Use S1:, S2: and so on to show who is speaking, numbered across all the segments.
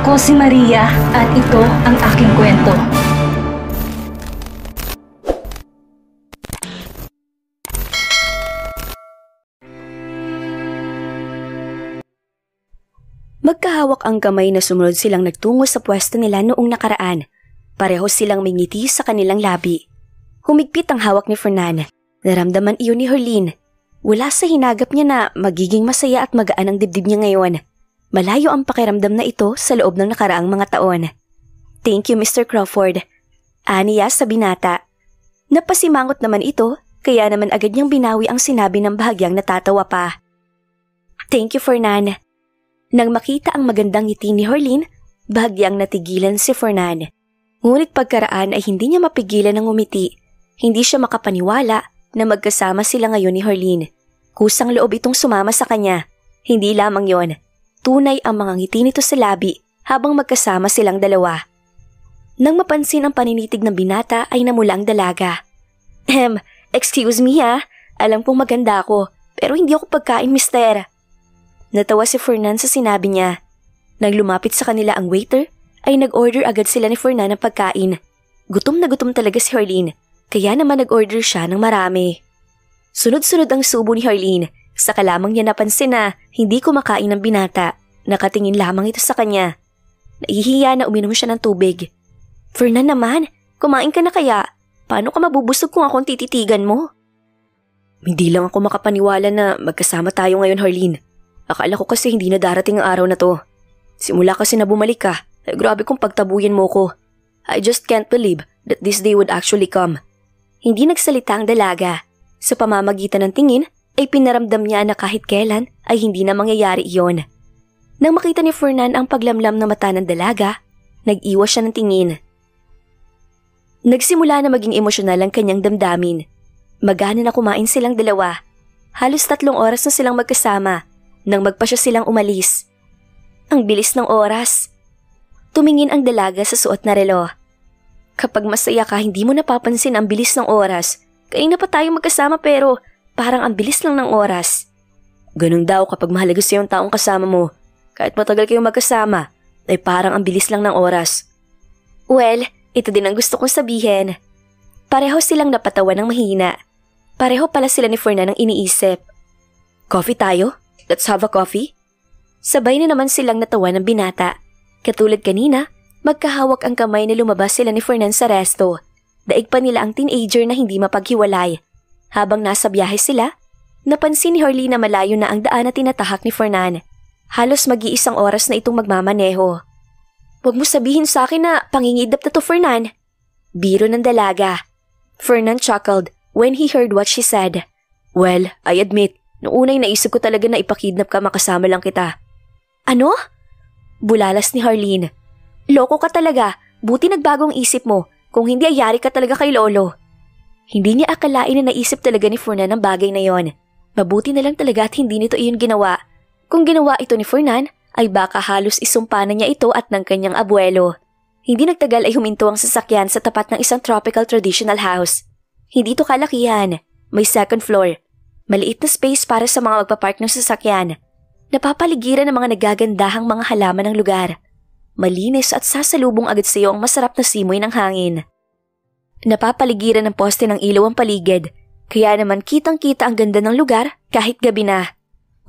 S1: Ako si Maria at ito ang aking kwento.
S2: Magkahawak ang kamay na sumunod silang nagtungo sa pwesto nila noong nakaraan. Pareho silang may ngiti sa kanilang labi. Humigpit ang hawak ni Fernan. Naramdaman iyon ni Herlene. Wala sa hinagap niya na magiging masaya at magaan ang dibdib niya ngayon. Malayo ang pakiramdam na ito sa loob ng nakaraang mga taon. "Thank you, Mr. Crawford," aniya sa binata. Napasimangot naman ito, kaya naman agad niyang binawi ang sinabi ng bahagyang natatawa pa. "Thank you, Fernan." Nang makita ang magandang ngiti ni Herlene, bahagyang natigilan si Fernan. Ngunit pagkaraan ay hindi niya mapigilan ng umiti. Hindi siya makapaniwala na magkasama sila ngayon ni Herlene. Kusang loob itong sumama sa kanya. Hindi lamang yon. Tunay ang mga ngiti nito sa labi habang magkasama silang dalawa. Nang mapansin ang paninitig ng binata ay namula ang dalaga. Excuse me ha. Alam kong maganda ako, pero hindi ako pagkain, mister." Natawa si Fernan sa sinabi niya. Nang lumapit sa kanila ang waiter, ay nag-order agad sila ni Fernan ng pagkain. Gutom na gutom talaga si Herlene, kaya naman nag-order siya ng marami. Sunod-sunod ang subo ni Herlene, saka lamang niya napansin na hindi kumakain ng binata. Nakatingin lamang ito sa kanya. Nahihiya na uminom siya ng tubig. "Fernan naman, kumain ka na kaya? Paano ka mabubusog kung akong tititigan mo?" "Hindi lang ako makapaniwala na magkasama tayo ngayon, Herlene. Akala ko kasi hindi na darating ang araw na to. Simula kasi na bumalik ka, ay grabe kong pagtabuyan mo ko. I just can't believe that this day would actually come." Hindi nagsalita ang dalaga. Sa pamamagitan ng tingin, ay pinaramdam niya na kahit kailan ay hindi na mangyayari iyon. Nang makita ni Fernan ang paglamlam na mata ng dalaga, nag-iwas siya ng tingin. Nagsimula na maging emosyonal ang kanyang damdamin. Magana na kumain silang dalawa. Halos 3 oras na silang magkasama nang magpa siya silang umalis. Ang bilis ng oras. Tumingin ang dalaga sa suot na relo. Kapag masaya ka, hindi mo napapansin ang bilis ng oras. Kaya na pa tayo magkasama pero parang ang bilis lang ng oras. Ganun daw kapag mahalaga sa yung taong kasama mo. Kahit matagal kayong magkasama, ay parang ang bilis lang ng oras. Well, ito din ang gusto kong sabihin. Pareho silang napatawa ng mahina. Pareho pala sila ni Fernan ang iniisip. "Coffee tayo? Let's have a coffee?" Sabay na naman silang natawa ng binata. Katulad kanina, magkahawak ang kamay na lumabas sila ni Fernan sa resto. Daig pa nila ang teenager na hindi mapaghiwalay. Habang nasa biyahe sila, napansin ni Herlene na malayo na ang daan na tinatahak ni Fernan. Halos mag-iisang oras na itong magmamaneho. "Huwag mo sabihin sa akin na pangingidap na to, Fernan." Biro ng dalaga. Fernan chuckled when he heard what she said. "Well, I admit, noong unay naisip ko talaga na ipakidnap ka makasama lang kita." "Ano?" Bulalas ni Herlene. "Loko ka talaga. Buti nagbagong isip mo. Kung hindi ay yari ka talaga kay Lolo." Hindi niya akalain na naisip talaga ni Fernan ang bagay na yon. Mabuti na lang talaga at hindi nito iyon ginawa. Kung ginawa ito ni Fernan, ay baka halos isumpa na niya ito at ng kanyang abuelo. Hindi nagtagal ay huminto ang sasakyan sa tapat ng isang tropical traditional house. Hindi ito kalakihan. May 2nd floor. Maliit na space para sa mga magpapark ng sasakyan. Napapaligiran ng mga nagagandahang mga halaman ng lugar. Malinis at sasalubong agad sa iyo ang masarap na simoy ng hangin. Napapaligiran ng poste ng ilaw ang paligid, kaya naman kitang-kita ang ganda ng lugar kahit gabi na.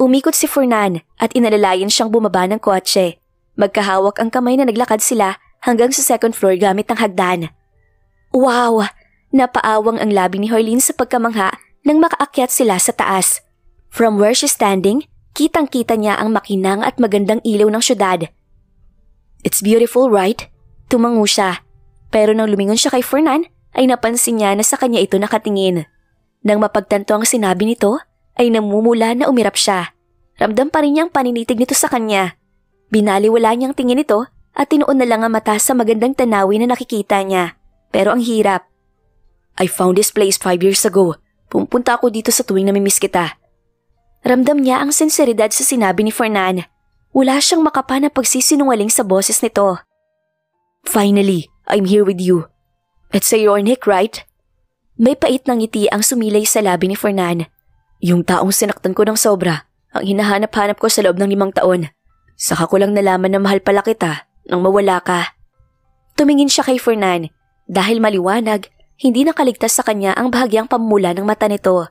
S2: Umikot si Fernan at inalalayan siyang bumaba ng kotse. Magkahawak ang kamay na naglakad sila hanggang sa 2nd floor gamit ng hagdan. Wow! Napaawang ang labi ni Herlene sa pagkamangha nang makaakyat sila sa taas. From where she's standing, kitang-kita niya ang makinang at magandang ilaw ng syudad. "It's beautiful, right?" Tumango siya. Pero nang lumingon siya kay Fernan, ay napansin niya na sa kanya ito nakatingin. Nang mapagtanto ang sinabi nito, ay namumula na umirap siya. Ramdam pa rin niyang paninitig nito sa kanya. Binaliwala niyang tingin ito at tinuon na lang ang mata sa magandang tanawin na nakikita niya. Pero ang hirap. "I found this place 5 years ago. Pumunta ako dito sa tuwing namimiss kita." Ramdam niya ang sinseridad sa sinabi ni Fernan. Wala siyang makapa na pagsisinungaling sa boses nito. "Finally, I'm here with you. It's a your Nick, right?" May pait ng ngiti ang sumilay sa labi ni Fernan. "Yung taong sinaktan ko ng sobra, ang hinahanap-hanap ko sa loob ng 5 taon. Saka ko lang nalaman na mahal pala kita nang mawala ka. Tumingin siya kay Fernan. Dahil maliwanag, hindi nakaligtas sa kanya ang bahagyang pamumula ng mata nito.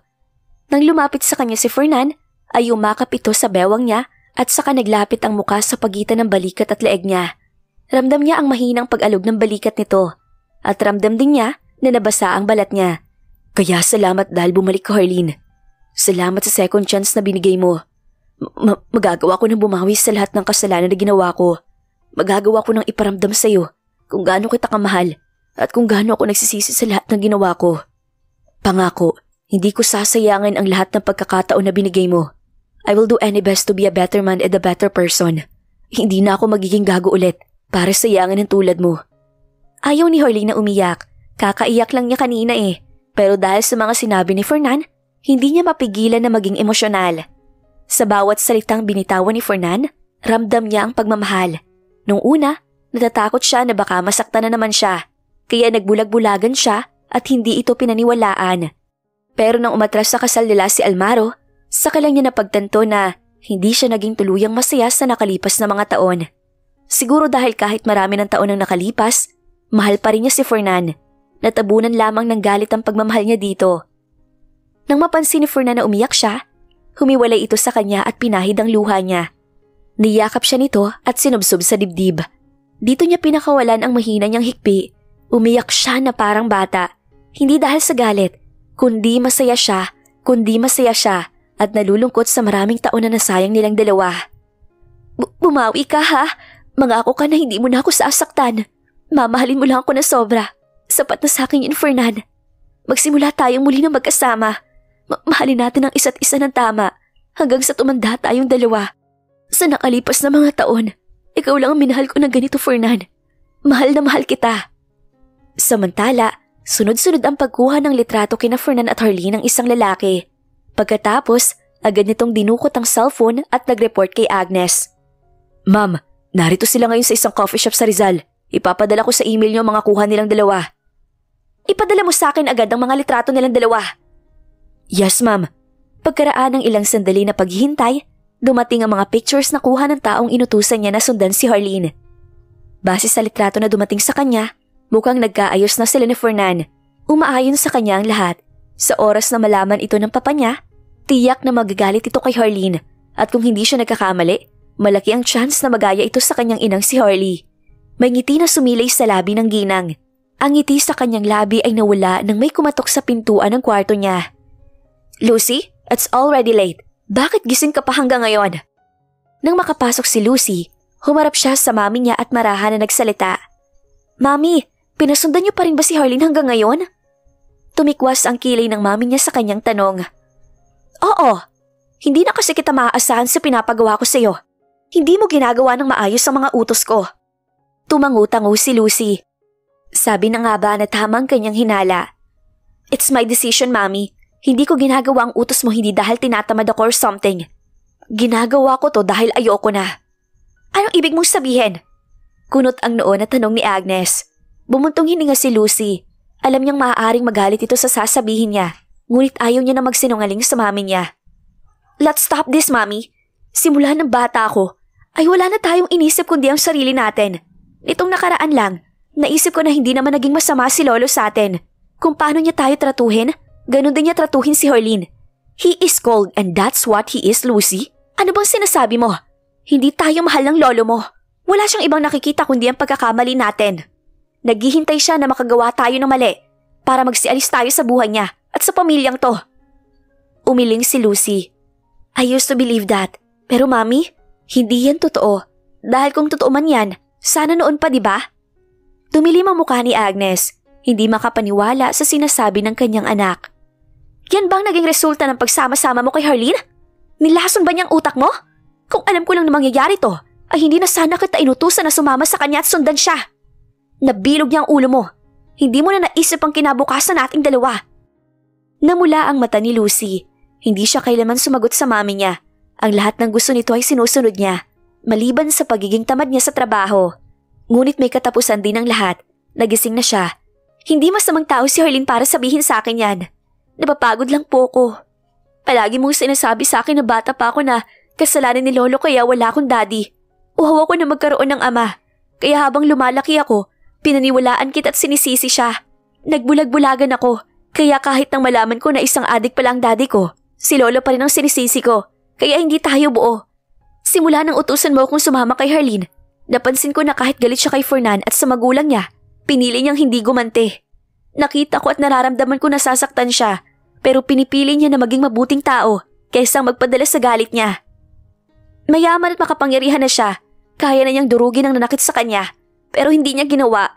S2: Nang lumapit sa kanya si Fernan, ay umakap ito sa bewang niya at saka naglapit ang muka sa pagitan ng balikat at leeg niya. Ramdam niya ang mahinang pag-alog ng balikat nito at ramdam din niya na nabasa ang balat niya. Kaya salamat dahil bumalik ka, Harleen. Salamat sa second chance na binigay mo. Magagawa ko ng bumawi sa lahat ng kasalanan na ginawa ko. Magagawa ko ng iparamdam sa iyo kung gaano kita kamahal at kung gaano ako nagsisisi sa lahat ng ginawa ko. Pangako, hindi ko sasayangin ang lahat ng pagkakataon na binigay mo. I will do any best to be a better man and a better person. Hindi na ako magiging gago ulit para sayangin ng tulad mo. Ayaw ni Harleen na umiyak. Kakaiyak lang niya kanina eh. Pero dahil sa mga sinabi ni Fernan, hindi niya mapigilan na maging emosyonal. Sa bawat salitang binitawan ni Fernan, ramdam niya ang pagmamahal. Nung una, natatakot siya na baka masaktan na naman siya. Kaya nagbulag-bulagan siya at hindi ito pinaniwalaan. Pero nang umatras sa kasal nila si Almaro, saka lang niya napagtanto na hindi siya naging tuluyang masaya sa nakalipas na mga taon. Siguro dahil kahit marami ng taon ang nakalipas, mahal pa rin niya si Fernan. Natabunan lamang ng galit ang pagmamahal niya dito. Nang mapansin ni Fernan na umiyak siya, humiwalay ito sa kanya at pinahid ang luha niya. Niyakap siya nito at sinubsob sa dibdib. Dito niya pinakawalan ang mahina niyang hikbi. Umiyak siya na parang bata. Hindi dahil sa galit, kundi masaya siya at nalulungkot sa maraming taon na nasayang nilang dalawa. Bumawi ka ha? Mangako ka na hindi mo na ako sasaktan. Mamahalin mo lang ako na sobra. Sapat na sa akin yun, Fernan. Magsimula tayong muli na magkasama. Mahalin natin ang isa't isa ng tama hanggang sa tumanda tayong dalawa. Sa nakalipas na mga taon, ikaw lang ang minahal ko ng ganito, Fernan. Mahal na mahal kita. Samantala, sunod-sunod ang pagkuha ng litrato kina Fernan at Harleen ng isang lalaki. Pagkatapos, agad nitong dinukot ang cellphone at nag-report kay Agnes. Ma'am, narito sila ngayon sa isang coffee shop sa Rizal. Ipapadala ko sa email niyo ang mga kuha nilang dalawa. Ipadala mo sa akin agad ang mga litrato nilang dalawa. Yes, ma'am. Pagkaraan ng ilang sandali na paghihintay, dumating ang mga pictures na kuha ng taong inutusan niya na sundan si Harleen. Base sa litrato na dumating sa kanya, mukhang nagkaayos na sila ni Fernan. Umaayon sa kanya ang lahat. Sa oras na malaman ito ng papa niya, tiyak na magagalit ito kay Harleen at kung hindi siya nagkakamali, malaki ang chance na magaya ito sa kanyang inang si Harley. May ngiti na sumilay sa labi ng ginang. Ang ngiti sa kanyang labi ay nawala nang may kumatok sa pintuan ng kwarto niya. Lucy, it's already late. Bakit gising ka pa hanggang ngayon? Nang makapasok si Lucy, humarap siya sa mami niya at marahan na nagsalita. Mami, pinasundan niyo pa rin ba si Harleen hanggang ngayon? Tumikwas ang kilay ng mami niya sa kanyang tanong. Oo, hindi na kasi kita maaasahan sa pinapagawa ko sa iyo. Hindi mo ginagawa ng maayos ang mga utos ko. Tumangu-tango si Lucy. Sabi na nga ba na tamang kanyang hinala. It's my decision, Mami. Hindi ko ginagawa ang utos mo hindi dahil tinatamad ako or something. Ginagawa ko to dahil ayoko na. Anong ibig mong sabihin? Kunot ang noo na tanong ni Agnes. Bumuntong hininga si Lucy. Alam niyang maaaring magalit ito sa sasabihin niya. Ngunit ayaw niya na magsinungaling sa mami niya. Let's stop this, Mami. Simula ng bata ako, ay wala na tayong inisip kundi ang sarili natin. Nitong nakaraan lang, naisip ko na hindi naman naging masama si Lolo sa atin. Kung paano niya tayo tratuhin, ganun din niya tratuhin si Harleen. He is cold and that's what he is, Lucy. Ano bang sinasabi mo? Hindi tayo mahal ng lolo mo. Wala siyang ibang nakikita kundi ang pagkakamali natin. Naghihintay siya na makagawa tayo ng mali para magsialis tayo sa buhay niya at sa pamilyang to. Umiling si Lucy. I used to believe that. Pero Mami, hindi yan totoo. Dahil kung totoo man yan, sana noon pa, di ba? Tumilim ang mukha ni Agnes, hindi makapaniwala sa sinasabi ng kanyang anak. Yan bang naging resulta ng pagsama-sama mo kay Harleen? Nilason ba niyang utak mo? Kung alam ko lang na mangyayari to, ay hindi na sana kita inutusan na sumama sa kanya at sundan siya. Nabilog niya ang ulo mo. Hindi mo na naisip ang kinabukasan nating dalawa. Namula ang mata ni Lucy. Hindi siya kailanman sumagot sa mami niya. Ang lahat ng gusto nito ay sinusunod niya. Maliban sa pagiging tamad niya sa trabaho. Ngunit may katapusan din ang lahat. Nagising na siya. Hindi masamang tao si Harleen para sabihin sa akin yan. Napapagod lang po ko. Palagi mong sinasabi sa akin na bata pa ako na kasalanan ni Lolo kaya wala akong daddy. Uhaw ako na magkaroon ng ama. Kaya habang lumalaki ako, pinaniwalaan kita at sinisisi siya. Nagbulag-bulagan ako, kaya kahit nang malaman ko na isang adik pala ang daddy ko, si Lolo pa rin ang sinisisi ko, kaya hindi tayo buo. Simula nang utusan mo akong sumama kay Harleen, napansin ko na kahit galit siya kay Fernan at sa magulang niya, pinili niyang hindi gumanti. Nakita ko at nararamdaman ko na sasaktan siya, pero pinipili niya na maging mabuting tao kaysa magpadala sa galit niya. Mayaman at makapangyarihan na siya, kaya na niyang durugin ang nanakit sa kanya, pero hindi niya ginawa.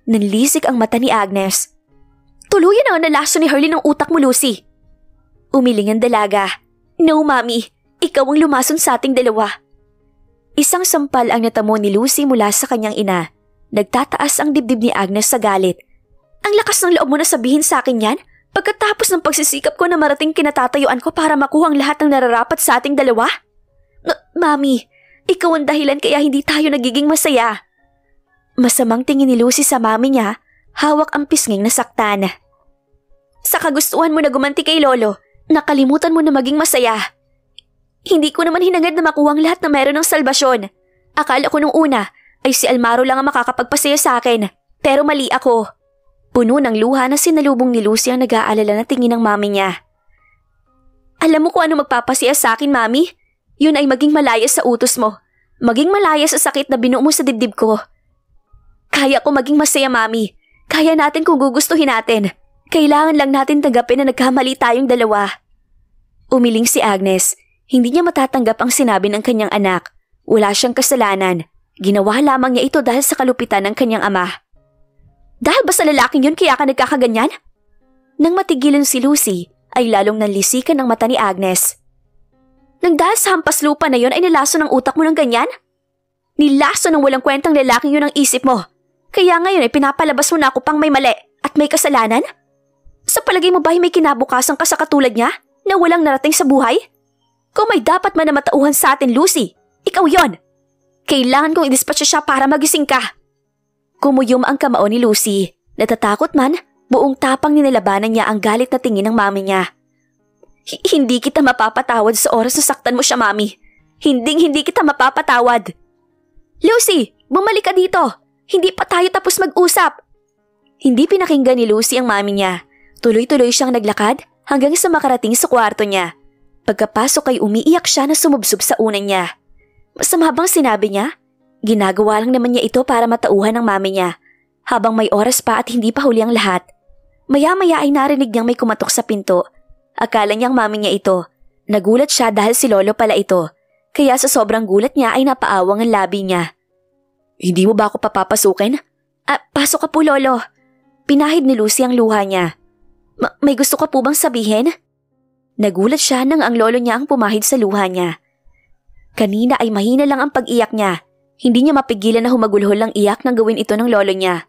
S2: Nanlisik ang mata ni Agnes. Tuluyan ang nalaso ni Harleen ang utak mo, Lucy. Umiling ang dalaga. No, Mami. Ikaw ang lumason sa ating dalawa. Isang sampal ang natamo ni Lucy mula sa kanyang ina. Nagtataas ang dibdib ni Agnes sa galit. Ang lakas ng loob mo na sabihin sa akin yan? Pagkatapos ng pagsisikap ko na marating kinatatayuan ko para makuha ang lahat ng nararapat sa ating dalawa? Mami, ikaw ang dahilan kaya hindi tayo nagiging masaya. Masamang tingin ni Lucy sa mami niya, hawak ang pisnging nasaktan. Sa kagustuhan mo na gumanti kay Lolo, nakalimutan mo na maging masaya. Hindi ko naman hinangad na makuha ang lahat na meron ng salbasyon. Akala ko nung una ay si Almaro lang ang makakapagpasaya sa akin, pero mali ako. Puno ng luha na sinalubong ni Lucy ang nag-aalala na tingin ng mami niya. Alam mo kung ano magpapasaya sa akin, Mami? Yun ay maging malaya sa utos mo. Maging malaya sa sakit na binuo mo sa dibdib ko. Kaya ko maging masaya, Mami. Kaya natin kung gugustuhin natin. Kailangan lang natin tanggapin na nagkamali tayong dalawa. Umiling si Agnes. Hindi niya matatanggap ang sinabi ng kanyang anak. Wala siyang kasalanan. Ginawa lamang niya ito dahil sa kalupitan ng kanyang ama. Dahil ba sa lalaking yun kaya ka nagkakaganyan? Nang matigilan si Lucy, ay lalong nanlisikan ang mata ni Agnes. Nang dahil sa hampas lupa na yun ay nilaso ng utak mo ng ganyan? Nilaso ng walang kwentang lalaking yun ang isip mo. Kaya ngayon ay pinapalabas mo na ako pang may mali at may kasalanan? Sa palagay mo ba may kinabukasan ka sa katulad niya na walang narating sa buhay? Kung may dapat man na matauhan sa atin, Lucy, ikaw yon. Kailangan kong i-dispatch siya para magising ka. Kumuyom ang kamao ni Lucy. Natatakot man, buong tapang ninilabanan niya ang galit na tingin ng mami niya. Hindi kita mapapatawad sa oras na saktan mo siya, Mami. Hindi kita mapapatawad. Lucy, bumalik ka dito. Hindi pa tayo tapos mag-usap. Hindi pinakinggan ni Lucy ang mami niya. Tuloy-tuloy siyang naglakad hanggang sa makarating sa kwarto niya. Pagkapasok ay umiiyak siya na sumubsob sa unan niya. Masama bang sinabi niya? Ginagawa lang naman niya ito para matauhan ng mami niya. Habang may oras pa at hindi pa huli ang lahat. Maya-maya ay narinig niyang may kumatok sa pinto. Akala niyang mami niya ito. Nagulat siya dahil si Lolo pala ito. Kaya sa sobrang gulat niya ay napaawang ang labi niya. Hindi mo ba ako papapasukin? Pasok ka po, Lolo. Pinahid ni Lucy ang luha niya. May gusto ka po bang sabihin? Nagulat siya nang ang lolo niya ang pumahid sa luha niya. Kanina ay mahina lang ang pag-iyak niya. Hindi niya mapigilan na humagulhol ang iyak nang gawin ito ng lolo niya.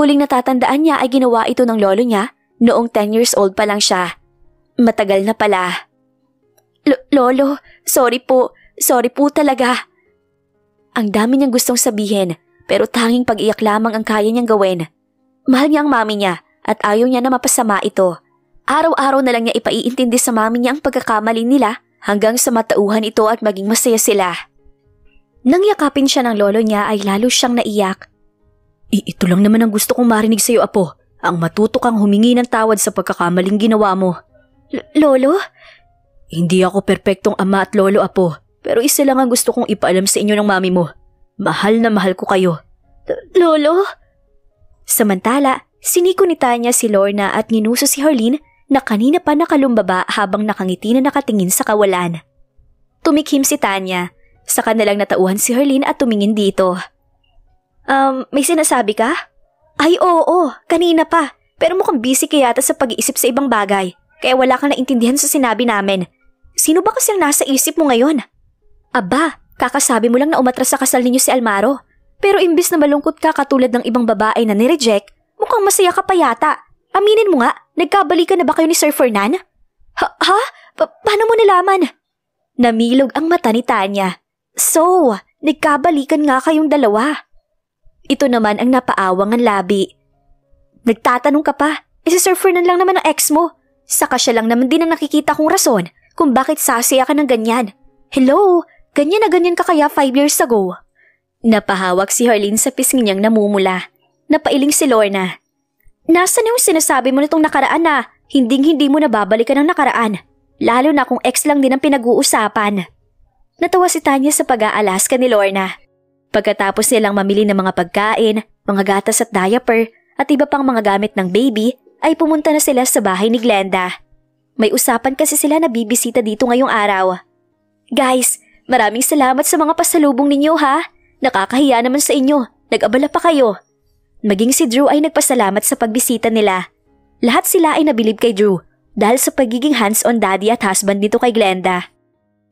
S2: Huling natatandaan niya ay ginawa ito ng lolo niya noong 10 years old pa lang siya. Matagal na pala. Lolo, sorry po. Sorry po talaga. Ang dami niyang gustong sabihin pero tanging pag-iyak lamang ang kaya niyang gawin. Mahal niya ang mami niya at ayaw niya na mapasama ito. Araw-araw na lang niya ipaiintindi sa mami niya ang pagkakamali nila hanggang sa matauhan ito at maging masaya sila. Nang yakapin siya ng lolo niya ay lalo siyang naiyak. Ito lang naman ang gusto kong marinig sa iyo, Apo. Ang matuto kang humingi ng tawad sa pagkakamaling ginawa mo. Lolo? Hindi ako perpektong ama at lolo, Apo. Pero isa lang ang gusto kong ipaalam sa inyo ng mami mo. Mahal na mahal ko kayo. Lolo? Samantala, siniko ni Tanya si Lorna at ninuso si Harleen na kanina pa nakalumbaba habang nakangiti na nakatingin sa kawalan. Tumikhim si Tanya. Saka nalang natauhan si Harleen at tumingin dito. May sinasabi ka? Ay oo, kanina pa. Pero mukhang busy ka yata sa pag-iisip sa ibang bagay. Kaya wala kang naintindihan sa sinabi namin. Sino ba kasi ang nasa isip mo ngayon? Aba, kakasabi mo lang na umatras sa kasal ninyo si Almaro. Pero imbis na malungkot ka katulad ng ibang babae na nireject, mukhang masaya ka pa yata. Aminin mo nga, nagkabalikan na ba kayo ni Sir Fernan? Ha? Paano mo nalaman? Namilog ang mata ni Tanya. So, nagkabalikan nga kayong dalawa. Ito naman ang napaawang ang labi. Nagtatanong ka pa, si Sir Fernan lang naman ang ex mo. Saka siya lang naman din ang nakikita kong rason kung bakit sasaya ka ng ganyan. Hello, ganyan na ganyan ka kaya 5 years ago. Napahawak si Harleen sa pisngi niyang namumula. Napailing si Lorna. Nasaan yung sinasabi mo nitong nakaraan na hinding-hindi mo nababalikan ang nakaraan? Lalo na kung ex lang din ang pinag-uusapan. Natawa si Tanya sa pag-aalaska ni Lorna. Pagkatapos nilang mamili ng mga pagkain, mga gatas at diaper at iba pang mga gamit ng baby, ay pumunta na sila sa bahay ni Glenda. May usapan kasi sila na bibisita dito ngayong araw. Guys, maraming salamat sa mga pasalubong ninyo ha. Nakakahiya naman sa inyo. Nag-abala pa kayo. Maging si Drew ay nagpasalamat sa pagbisita nila. Lahat sila ay nabilib kay Drew dahil sa pagiging hands-on daddy at husband nito kay Glenda.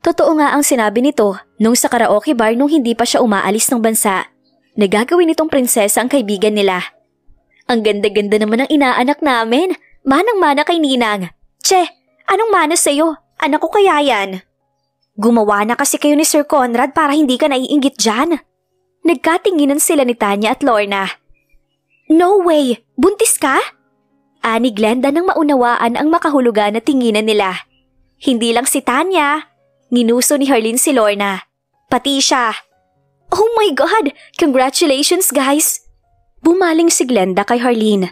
S2: Totoo nga ang sinabi nito nung sa karaoke bar nung hindi pa siya umaalis ng bansa. Nagagawin nitong prinsesa ang kaibigan nila. Ang ganda-ganda naman ng inaanak namin. Manang-mana kay Ninang. Che, anong mana sa'yo? Anak ko kaya yan? Gumawa na kasi kayo ni Sir Conrad para hindi ka naiinggit dyan. Nagkatinginan sila ni Tanya at Lorna. No way! Buntis ka? Ani Glenda nang maunawaan ang makahulugan na tinginan nila. Hindi lang si Tanya. Ninuso ni Harleen si Lorna. Pati siya. Oh my God! Congratulations guys! Bumaling si Glenda kay Harleen.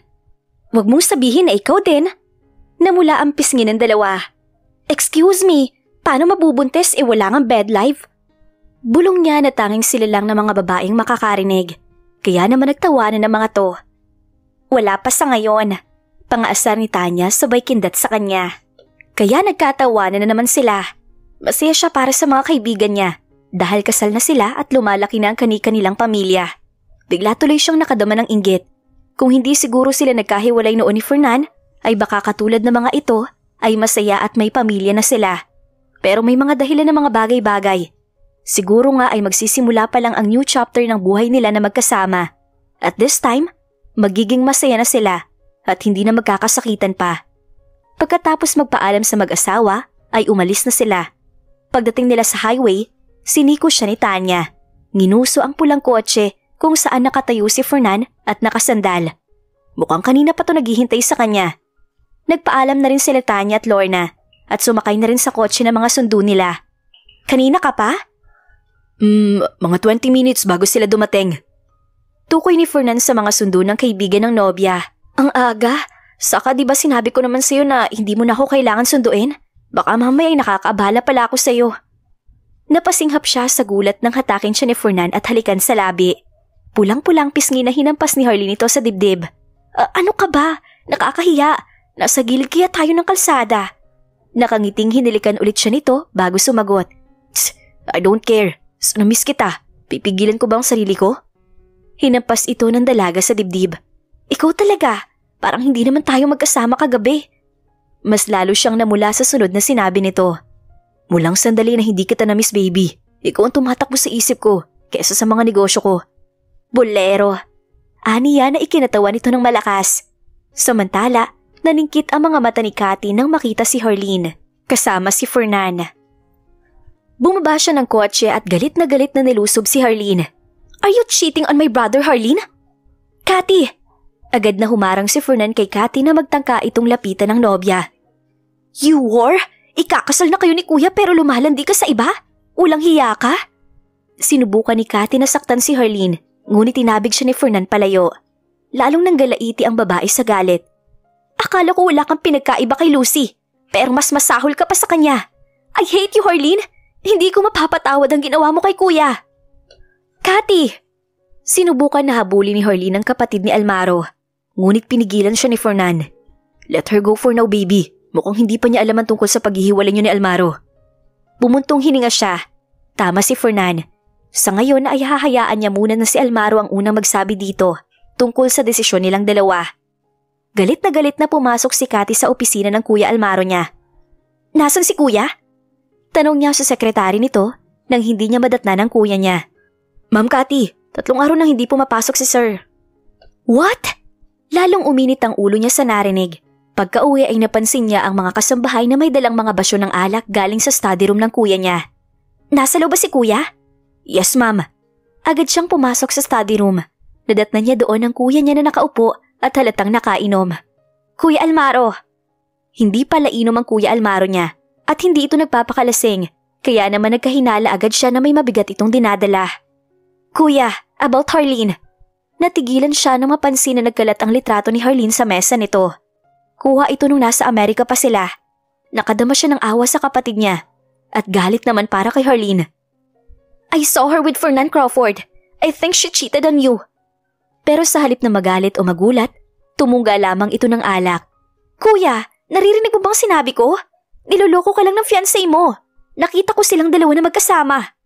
S2: Huwag mong sabihin na ikaw din. Namula ang pisngi ng dalawa. Excuse me, paano mabubuntis wala ngang bed life? Bulong niya na tanging sila lang na mga babaeng makakarinig. Kaya naman nagtawanan ng mga to. Wala pa sa ngayon. Pangaasar ni Tanya sabay kindat sa kanya. Kaya nagkatawanan na naman sila. Masaya siya para sa mga kaibigan niya dahil kasal na sila at lumalaki na ang kani-kanilang pamilya. Bigla tuloy siyang nakadama ng inggit. Kung hindi siguro sila nagkahiwalay noon ni Fernan, ay baka katulad ng mga ito ay masaya at may pamilya na sila. Pero may mga dahilan ng mga bagay-bagay. Siguro nga ay magsisimula pa lang ang new chapter ng buhay nila na magkasama. At this time, magiging masaya na sila at hindi na magkakasakitan pa. Pagkatapos magpaalam sa mag-asawa, ay umalis na sila. Pagdating nila sa highway, siniko siya ni Tanya. Ginuso ang pulang kotse kung saan nakatayo si Fernan at nakasandal. Mukhang kanina pa to naghihintay sa kanya. Nagpaalam na rin sila Tanya at Lorna at sumakay na rin sa kotse ng mga sundo nila. Kanina ka pa? Mga 20 minutes bago sila dumating. Tukoy ni Fernan sa mga sundo ng kaibigan ng nobya. Ang aga? Saka di ba sinabi ko naman sa'yo na hindi mo na ako kailangan sunduin? Baka mamaya ay nakakaabala pala ako sa'yo. Napasinghap siya sa gulat nang hatakin siya ni Fernan at halikan sa labi. Pulang-pulang pisngi na hinampas ni Harleen ito sa dibdib. Ano ka ba? Nakakahiya. Nasa gilid kaya tayo ng kalsada. Nakangiting hinilikan ulit siya nito bago sumagot. I don't care. Namiss kita. Pipigilan ko ba ang sarili ko? Hinampas ito ng dalaga sa dibdib. Ikaw talaga. Parang hindi naman tayo magkasama kagabi. Mas lalo siyang namula sa sunod na sinabi nito. Mulang sandali na hindi kita namiss baby. Ikaw ang tumatakbo sa isip ko kesa sa mga negosyo ko. Bolero. Aniya na ikinatawa nito ng malakas. Samantala, naningkit ang mga mata ni Cathy nang makita si Harleen, kasama si Fernan. Bumaba siya ng kotse at galit na nilusob si Harleen. Are you cheating on my brother, Harleen? Cathy! Agad na humarang si Fernan kay Cathy na magtangka itong lapitan ng nobya. You whore! Ikakasal na kayo ni kuya pero lumalandi ka sa iba? Ulang hiya ka? Sinubukan ni Cathy na saktan si Harleen, ngunit tinabig siya ni Fernan palayo. Lalong nanggalaiti ang babae sa galit. Akala ko wala kang pinagkaiba kay Lucy, pero mas masahol ka pa sa kanya. I hate you, Harleen! Hindi ko mapapatawad ang ginawa mo kay kuya. Cathy! Sinubukan na habulin ni Harleen ang kapatid ni Almaro. Ngunit pinigilan siya ni Fernan. Let her go for now, baby. Mukhang hindi pa niya alam ang tungkol sa paghihiwalay niyo ni Almaro. Bumuntong hininga siya. Tama si Fernan. Sa ngayon ay hahayaan niya muna na si Almaro ang unang magsabi dito tungkol sa desisyon nilang dalawa. Galit na pumasok si Cathy sa opisina ng Kuya Almaro niya. Nasaan si kuya? Tanong niya sa sekretary nito nang hindi niya madatnan ng kuya niya. Ma'am Cathy, 3 araw nang hindi pumapasok si sir. What? Lalong uminit ang ulo niya sa narinig. Pagka-uwi ay napansin niya ang mga kasambahay na may dalang mga basyo ng alak galing sa study room ng kuya niya. Nasa loob ba si kuya? Yes ma'am. Agad siyang pumasok sa study room. Nadatnan niya doon ang kuya niya na nakaupo at halatang nakainom. Kuya Almaro. Hindi pala inom ang Kuya Almaro niya at hindi ito nagpapakalasing, kaya naman nagkahinala agad siya na may mabigat itong dinadala. Kuya, about Harleen. Natigilan siya nang mapansin na nagkalat ang litrato ni Harleen sa mesa nito. Kuha ito nung nasa Amerika pa sila. Nakadama siya ng awa sa kapatid niya at galit naman para kay Harleen. I saw her with Fernand Crawford. I think she cheated on you. Pero sa halip na magalit o magulat, tumungga lamang ito ng alak. Kuya, naririnig mo bang sinabi ko? Niloloko ka lang ng fiancé mo. Nakita ko silang dalawa na magkasama.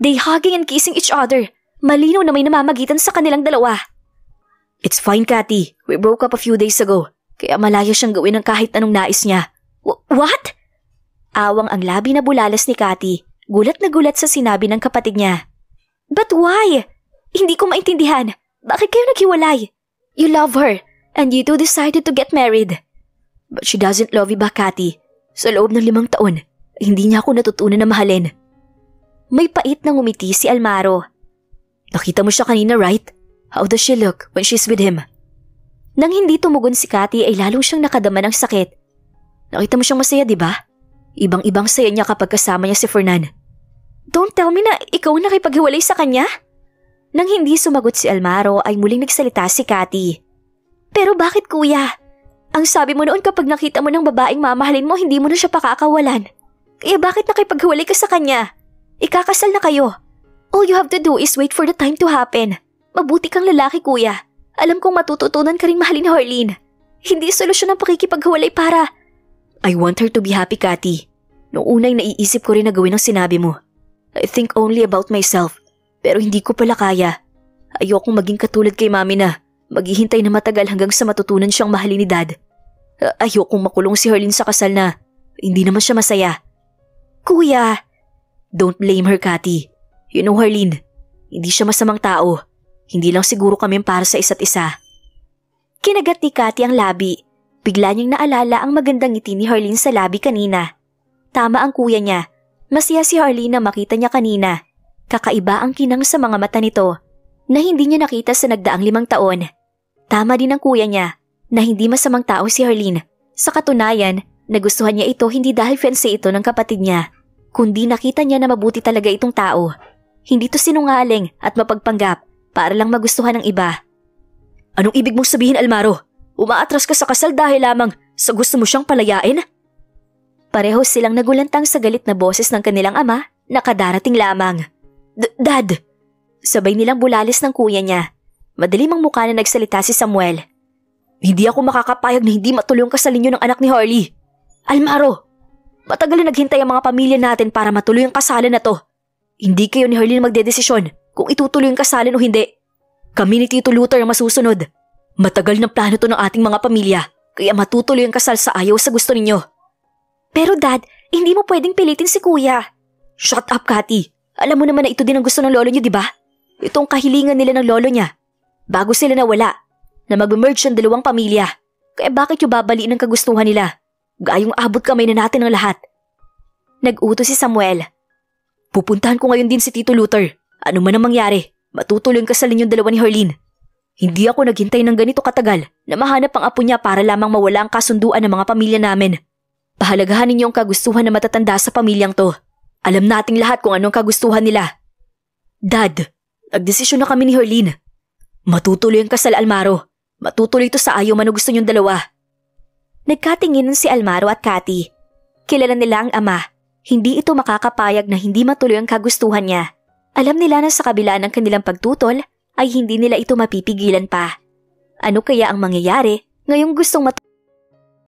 S2: They hugging and kissing each other. Malinaw na may namamagitan sa kanilang dalawa. It's fine, Cathy. We broke up a few days ago. Kaya malaya siyang gawin ng kahit anong nais niya. What? Awang ang labi na bulalas ni Cathy. Gulat na gulat sa sinabi ng kapatid niya. But why? Hindi ko maintindihan. Bakit kayo naghiwalay? You love her, and you two decided to get married. But she doesn't love you back, Cathy. Sa loob ng 5 taon, hindi niya ako natutunan na mahalin. May pait na ngumiti si Almaro. Nakita mo siya kanina, right? How does she look when she's with him? Nang hindi tumugon si Cathy ay lalong siyang nakadama ng sakit. Nakita mo siyang masaya, di ba? Ibang-ibang saya niya kapag kasama niya si Fernand. Don't tell me na ikaw nakipaghiwalay sa kanya? Nang hindi sumagot si Almaro ay muling nagsalita si Cathy. Pero bakit, kuya? Ang sabi mo noon kapag nakita mo ng babaeng mamahalin mo, hindi mo na siya pakakawalan. Kaya bakit nakipaghiwalay ka sa kanya? Ikakasal na kayo. All you have to do is wait for the time to happen. Mabuti kang lalaki, kuya. Alam kong matututunan ka rin mahalin ni Harleen. Hindi solusyon ang pakikipaghiwalay para... I want her to be happy, Cathy. Noong una'y naiisip ko rin na gawin ang sinabi mo. I think only about myself. Pero hindi ko pala kaya. Ayokong maging katulad kay mami na maghihintay na matagal hanggang sa matutunan siyang mahalin ni Dad. Ayokong makulong si Harleen sa kasal na hindi naman siya masaya. Kuya! Don't blame her, Cathy. You know, Harleen, hindi siya masamang tao. Hindi lang siguro kami para sa isa't isa. Kinagat ni Cathy ang labi. Bigla niyang naalala ang magandang ngiti ni Harleen sa labi kanina. Tama ang kuya niya. Masaya si Harleen na makita niya kanina. Kakaiba ang kinang sa mga mata nito na hindi niya nakita sa nagdaang 5 taon. Tama din ang kuya niya na hindi masamang tao si Harleen. Sa katunayan, nagustuhan niya ito hindi dahil fiancé ito ng kapatid niya, kundi nakita niya na mabuti talaga itong tao. Hindi to sinungaling at mapagpanggap para lang magustuhan ng iba. Anong ibig mong sabihin, Almaro? Umaatras ka sa kasal dahil lamang sa gusto mo siyang palayain? Pareho silang nagulantang sa galit na boses ng kanilang ama na kadarating lamang. Dad! Sabay nilang bulalis ng kuya niya. Madalim ang mukha na nagsalita si Samuel. Hindi ako makakapayag na hindi matuloy ang kasal ninyo ng anak ni Harlee. Almaro! Matagal na naghintay ang mga pamilya natin para matuloy ang kasalan na to. Hindi kayo ni Harleen magdedesisyon kung itutuloy ang kasalan o hindi. Kami ni Tito Luther ang masusunod. Matagal ng plano to ng ating mga pamilya, kaya matutuloy ang kasal sa ayaw sa gusto ninyo. Pero Dad, hindi mo pwedeng pilitin si Kuya. Shut up, Cathy. Alam mo naman na ito din ang gusto ng lolo niyo, di ba? Itong kahilingan nila ng lolo niya. Bago sila nawala, na mag-merge ang 2 pamilya. Kaya bakit yung babaliin ang kagustuhan nila? Gayong abot kamay na natin ang lahat. Nag-utos si Samuel. Pupuntahan ko ngayon din si Tito Luther. Ano man ang mangyari, matutuloy ang kasal ninyong 2 ni Harleen. Hindi ako naghintay ng ganito katagal na mahanap ang apo niya para lamang mawala ang kasunduan ng mga pamilya namin. Pahalagahan ninyo ang kagustuhan na matatanda sa pamilyang to. Alam nating lahat kung anong kagustuhan nila. Dad, nagdesisyon na kami ni Harleen. Matutuloy ang kasal, Almaro. Matutuloy ito sa ayaw man o gusto niyong 2. Nagkatinginan si Almaro at Cathy. Kilala nila ang ama. Hindi ito makakapayag na hindi matuloy ang kagustuhan niya. Alam nila na sa kabila ng kanilang pagtutol ay hindi nila ito mapipigilan pa. Ano kaya ang mangyayari ngayong gustong